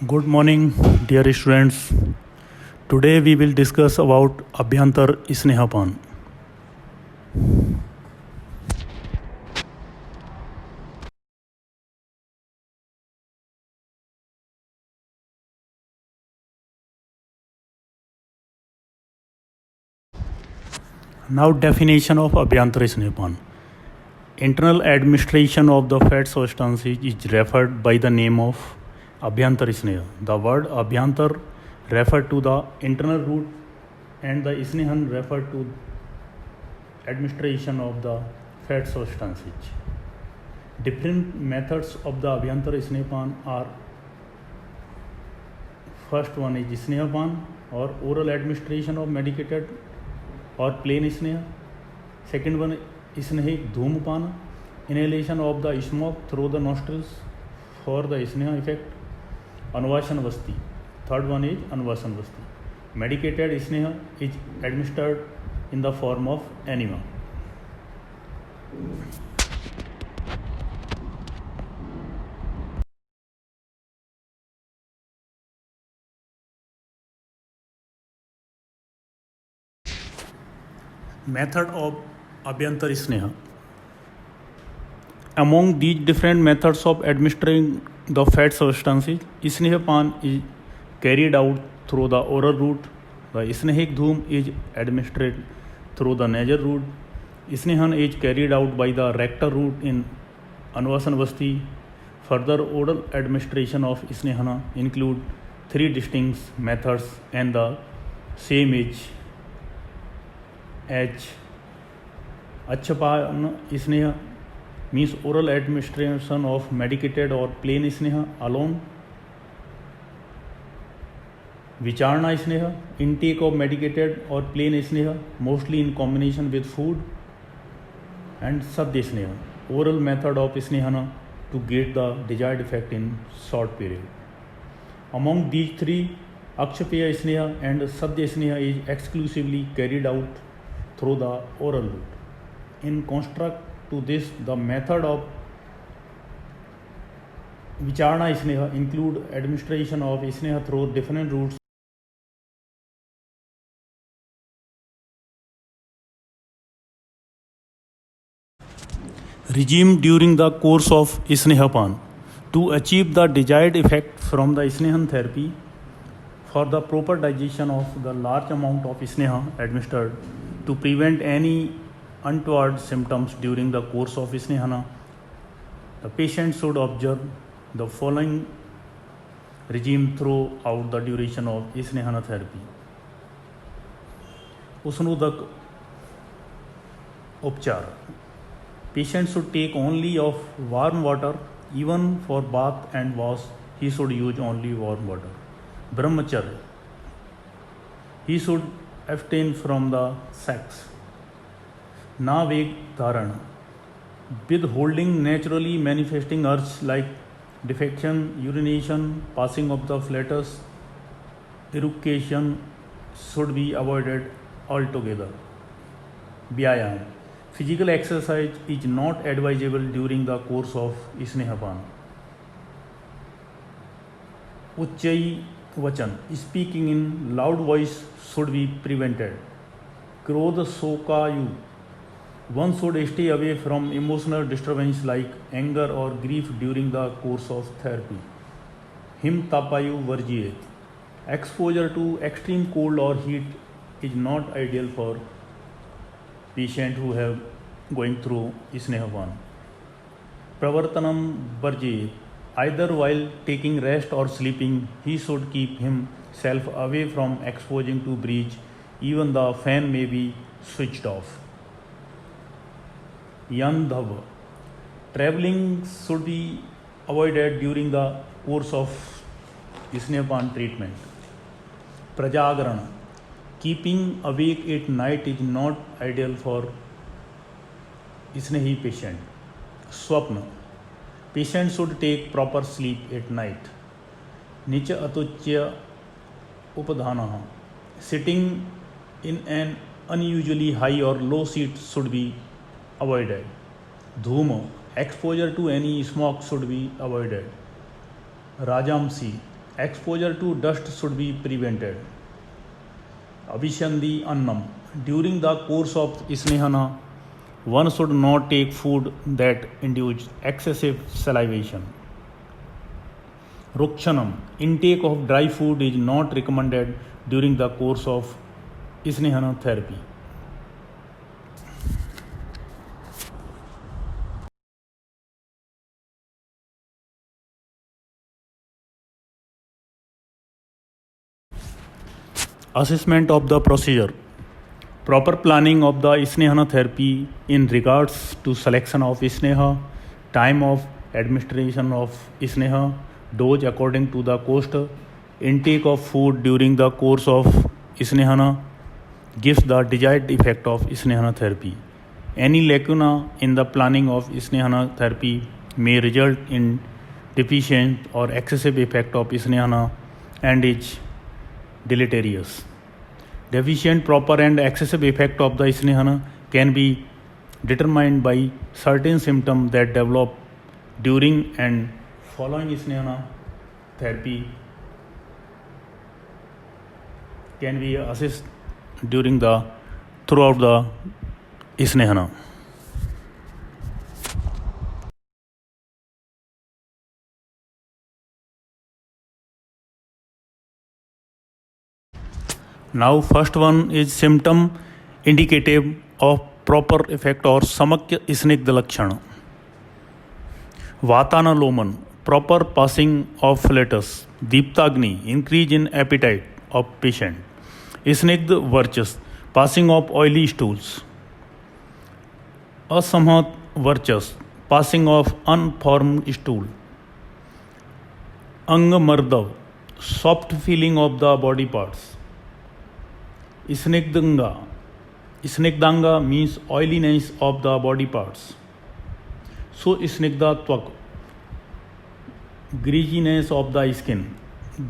Good morning, dear students. Today we will discuss about Abhyantar Snehapan. Now definition of Abhyantar Snehapan. Internal administration of the fat substance is referred by the name of Abhyantar Sneha. The word Abhyantar referred to the internal route and the Snehan referred to administration of the fat substances. Different methods of the Abhyantar Snehapan are: first one is Snehapan or oral administration of medicated or plain Sneha. Second one is Snehik Dhumpan, inhalation of the smoke through the nostrils for the Sneha effect. Anvasan Vasti. Third one is Anvasan Vasti. Medicated Sneha is administered in the form of enema. Method of Abhyantar Sneha. Among these different methods of administering the fat substances, Snehapan is carried out through the oral route. The Snehik Dhum is administered through the nasal route. Snehan is carried out by the rectal route in Anvasan Vasti. Further oral administration of Snehana include three distinct methods and the same is H. Achchapan Sneha means oral administration of medicated or plain Sneha alone. Vicharna Sneha, intake of medicated or plain Sneha mostly in combination with food. And Sadhya Sneha, oral method of Snehana to get the desired effect in short period. Among these three, Akshapaya Sneha and Sadhya Sneha is exclusively carried out through the oral route. In construct to this, the method of Vicharna Sneha include administration of Sneha through different routes. Regime during the course of Snehapan to achieve the desired effect from the Snehan therapy. For the proper digestion of the large amount of Sneha administered to prevent any untoward symptoms during the course of Snehana, the patient should observe the following regime throughout the duration of Snehana therapy. Usnodak Upchar. Patient should take only of warm water. Even for bath and wash, he should use only warm water. Brahmacharya. He should abstain from the sex. Naveg Dharana. Withholding naturally manifesting urge like defecation, urination, passing of the flatus, eructation should be avoided altogether. Vyayam. Physical exercise is not advisable during the course of Snehapan. Uchchai Vachan. Speaking in loud voice should be prevented. Krodha Sokayu. One should stay away from emotional disturbance like anger or grief during the course of therapy. Him Tapayu Varjiyet. Exposure to extreme cold or heat is not ideal for patient who have going through Snehapan. Pravartanam Varjiyet. Either while taking rest or sleeping, he should keep himself away from exposing to breeze. Even the fan may be switched off. Yandhav. Traveling should be avoided during the course of Snehapan treatment. Prajagarana. Keeping awake at night is not ideal for Snehi patient. Swapna. Patient should take proper sleep at night. Nicha Atuchya Upadhanaha. Sitting in an unusually high or low seat should be avoided. Dhuma. Exposure to any smoke should be avoided. Rajamsi. Exposure to dust should be prevented. Abhishandi annam. During the course of snehana, one should not take food that induce excessive salivation. Rukshanam. Intake of dry food is not recommended during the course of snehana therapy. Assessment of the procedure. Proper planning of the snehana therapy in regards to selection of sneha, time of administration of sneha, dose according to the cost, intake of food during the course of snehana gives the desired effect of snehana therapy. Any lacuna in the planning of snehana therapy may result in deficient or excessive effect of snehana and is deleterious. Deficient, proper, and excessive effect of the snehana can be determined by certain symptoms that develop during and following snehana therapy can be assessed during the throughout the snehana. Now first one is symptom indicative of proper effect or samakya snigdha lakshana. Vatana loman, proper passing of flatus. Deeptagni, increase in appetite of patient. Snigdha varchas, passing of oily stools. Asamhat varchas, passing of unformed stool. Anga mardav, soft feeling of the body parts. Snigdanga. Snigdanga means oiliness of the body parts. So snigdha tvak, greasiness of the skin.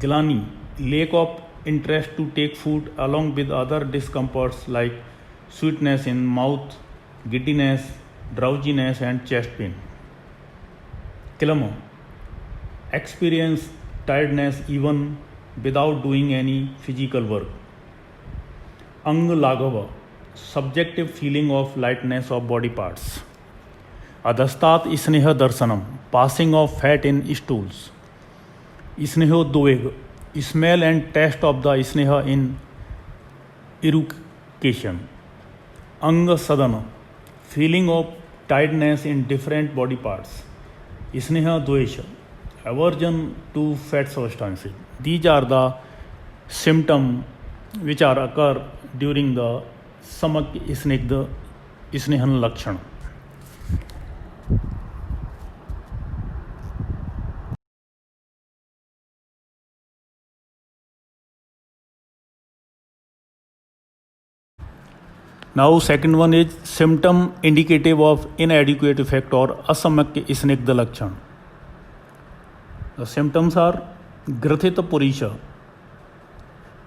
Glani, lack of interest to take food along with other discomforts like sweetness in mouth, giddiness, drowsiness and chest pain. Kilama, experience tiredness even without doing any physical work. Ang laghava, subjective feeling of lightness of body parts. Adhastat sneha darsanam, passing of fat in stools. Sneho doeg, smell and taste of the sneha in erucation. Ang sadana, feeling of tiredness in different body parts. Sneha dvesha, aversion to fat substances. These are the symptoms which are occur during the samak snigdha snehan lakshana. Now second one is symptom indicative of inadequate effect or asamak snigdha lakshana. The symptoms are grathita purisha,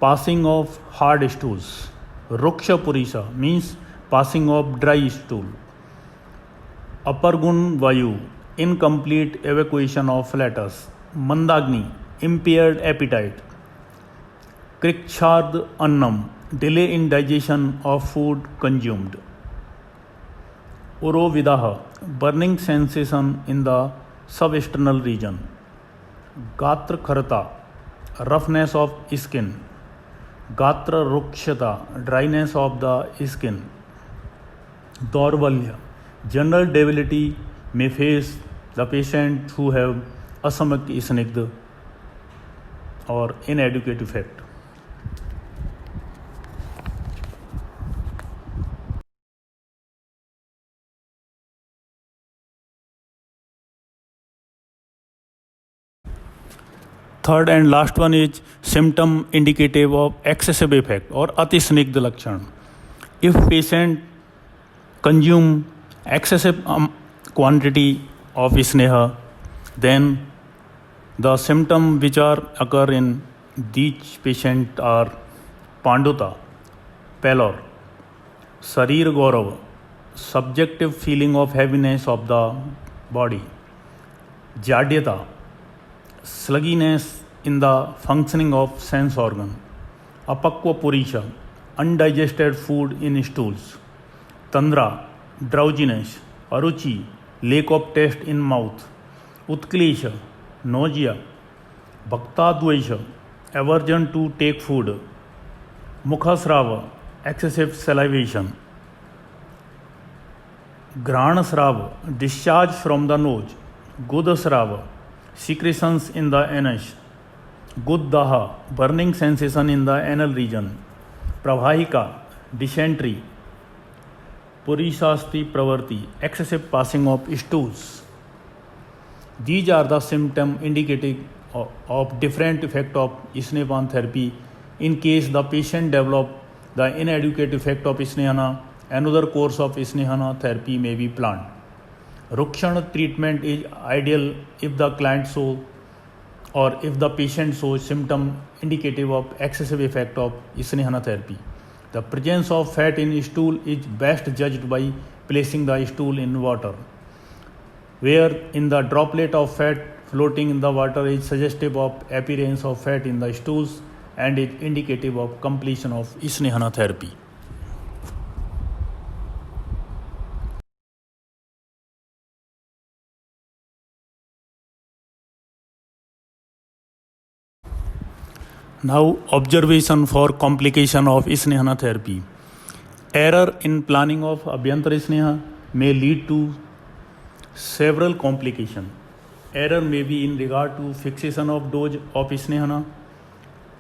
passing of hard stools. Ruksha purisha means passing of dry stool. Apargun vayu, incomplete evacuation of flatus. Mandagni, impaired appetite. Krikshad annam, delay in digestion of food consumed. Urovidaha, burning sensation in the substernal region. Gatra kharata, roughness of skin. Gatra rukshata, dryness of the skin. Daurvalya, general debility may face the patient who have asamak snigdha or inadequate effect. Third and last one is symptom indicative of excessive effect or ati snigdha lakshana. If patient consume excessive quantity of sneha, then the symptoms which are occur in these patient are panduta, pallor, sharir gaurav, subjective feeling of heaviness of the body, jadyata, sluggishness in the functioning of sense organ. Apakwa purisha, undigested food in stools. Tandra, drowsiness. Aruchi, lack of taste in mouth. Utklesha, nausea. Bhaktadvesha, aversion to take food. Mukhasrava, excessive salivation. Granasrava, discharge from the nose. Gudasrava, secretions in the anus. Guddaha, burning sensation in the anal region. Pravahika, dysentery. Purishasti pravarti, excessive passing of stools. These are the symptoms indicating of different effect of Snehpan therapy. In case the patient develop the inadequate effect of Snehana, another course of Snehana therapy may be planned. Rukshan treatment is ideal if the client shows or if the patient shows symptom indicative of excessive effect of Snehana therapy. The presence of fat in stool is best judged by placing the stool in water, where in the droplet of fat floating in the water is suggestive of appearance of fat in the stools and is indicative of completion of Snehana therapy. Now, observation for complication of Snehana therapy. Error in planning of Abhyantara Sneha may lead to several complications. Error may be in regard to fixation of dose of Snehana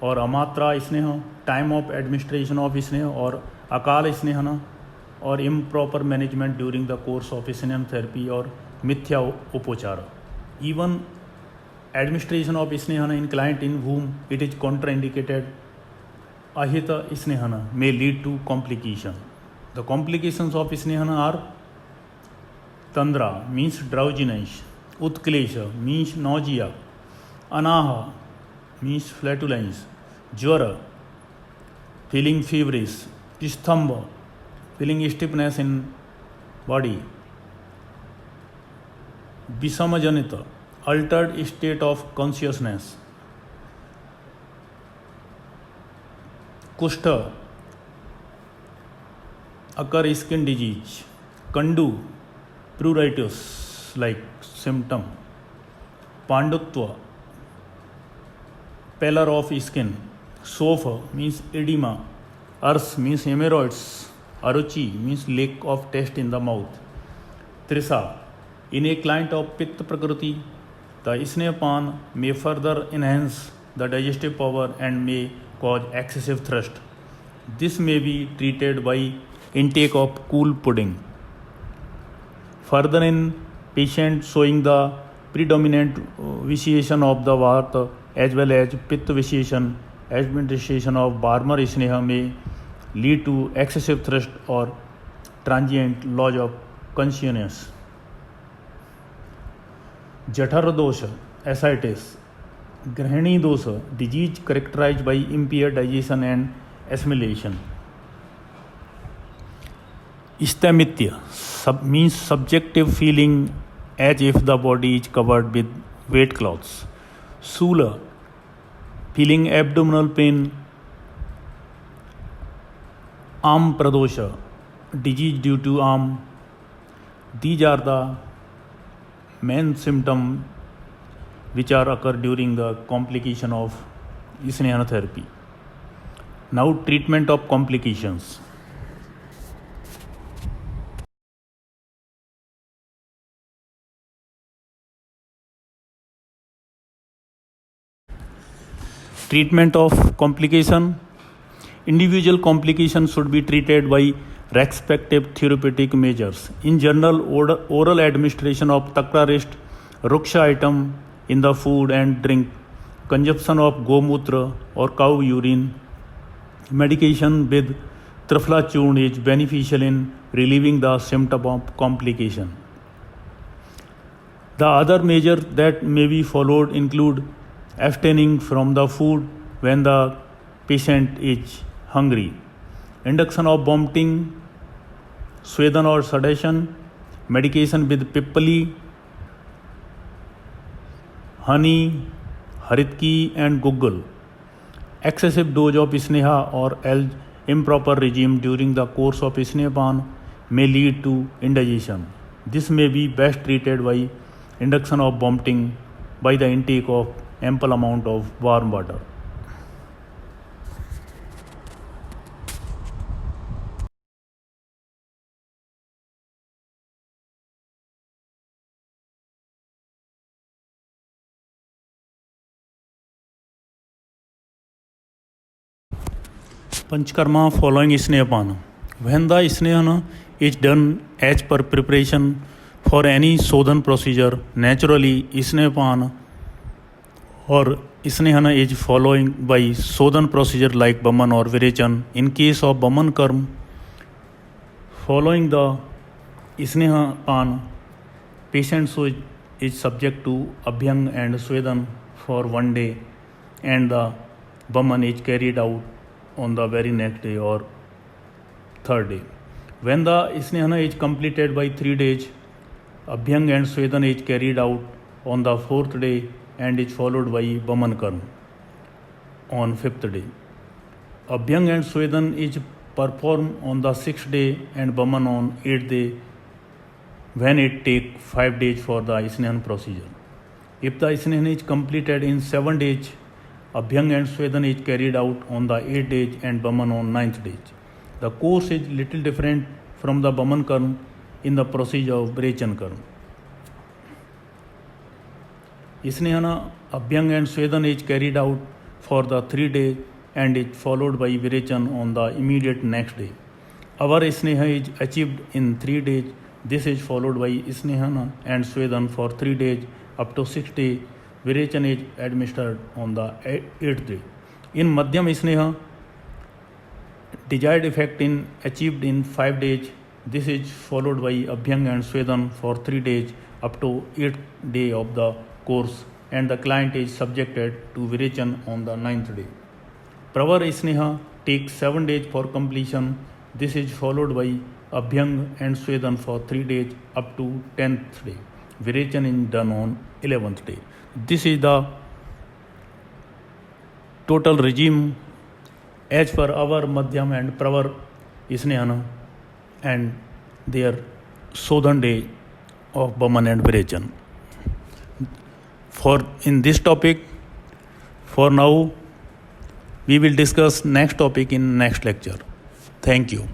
or Amatra Sneha, time of administration of Sneha or Akal Snehana, or improper management during the course of Snehana therapy or Mithya Upachara. Even administration of Snehana in client in whom it is contraindicated, Ahita Snehana, may lead to complication. The complications of Snehana are Tandra, means drowsiness. Utklesha, means nausea. Anaha, means flatulence. Jvara, feeling feverish. Stambha, feeling stiffness in body. Visamajanita, altered state of consciousness. Kushta, occur skin disease. Kandu, pruritus like symptom. Pandutva, pallor of skin. Sofa means edema. Ars means hemorrhoids. Aruchi means lack of taste in the mouth. Trisa, in a client of Pitta Prakriti, the Snehpan may further enhance the digestive power and may cause excessive thirst. This may be treated by intake of cool pudding. Further, in patient showing the predominant vitiation of the Vata as well as Pitta vitiation, administration of Barmer Sneha may lead to excessive thirst or transient loss of consciousness. Jఠर dosha, ascites. Grahini dosha, disease characterized by impaired digestion and assimilation. Istamitya, means subjective feeling as if the body is covered with wet cloths. Sula, feeling abdominal pain. Arm pradosha, disease due to arm. These are the main symptoms which are occur during the complication of Snehana therapy. Now, treatment of complications. Treatment of complication. Individual complications should be treated by respective therapeutic measures. In general, oral administration of takra rest, ruksha item in the food and drink, consumption of gomutra or cow urine, medication with trifla churn is beneficial in relieving the symptom of complication. The other measures that may be followed include abstaining from the food when the patient is hungry, induction of vomiting, Swedan or sedation, medication with pippali, honey, Haritki and Google. Excessive dose of Sneha or else improper regime during the course of Snehapan may lead to indigestion. This may be best treated by induction of vomiting by the intake of ample amount of warm water. Panchkarma following Snehapana. When the Snehana is done as per preparation for any Sodhan procedure, naturally Snehapana or Snehana is following by Sodhan procedure like Baman or Virechan. In case of Baman Karm, following the Snehapan, patient is subject to Abhyang and Swedan for 1 day and the Baman is carried out on the very next day or third day. When the Snehana is completed by 3 days, Abhyang and Swedan is carried out on the 4th day and is followed by Baman Karm on 5th day. Abhyang and Swedan is performed on the 6th day and Baman on 8th day when it take 5 days for the Snehan procedure. If the Snehan is completed in 7 days, Abhyang and Swedan is carried out on the 8th day and Baman on 9th day. The course is little different from the Baman Karm in the procedure of Virechan Karm. Snehana, Abhyang and Swedan is carried out for the 3 days and is followed by Virechan on the immediate next day. Our Sneha is achieved in 3 days. This is followed by Snehana and Swedan for 3 days up to 6 days. Virechan is administered on the 8th day. In Madhyam Sneha, desired effect in achieved in 5 days. This is followed by Abhyang and Swedan for 3 days up to 8th day of the course and the client is subjected to Virechan on the 9th day. Pravar Sneha takes 7 days for completion. This is followed by Abhyang and Swedan for 3 days up to 10th day. Virechan is done on 11th day. This is the total regime as per our Madhyam and Pravar Snehana and their Sodhan day of Baman and Virechan. For in this topic, for now, we will discuss next topic in next lecture. Thank you.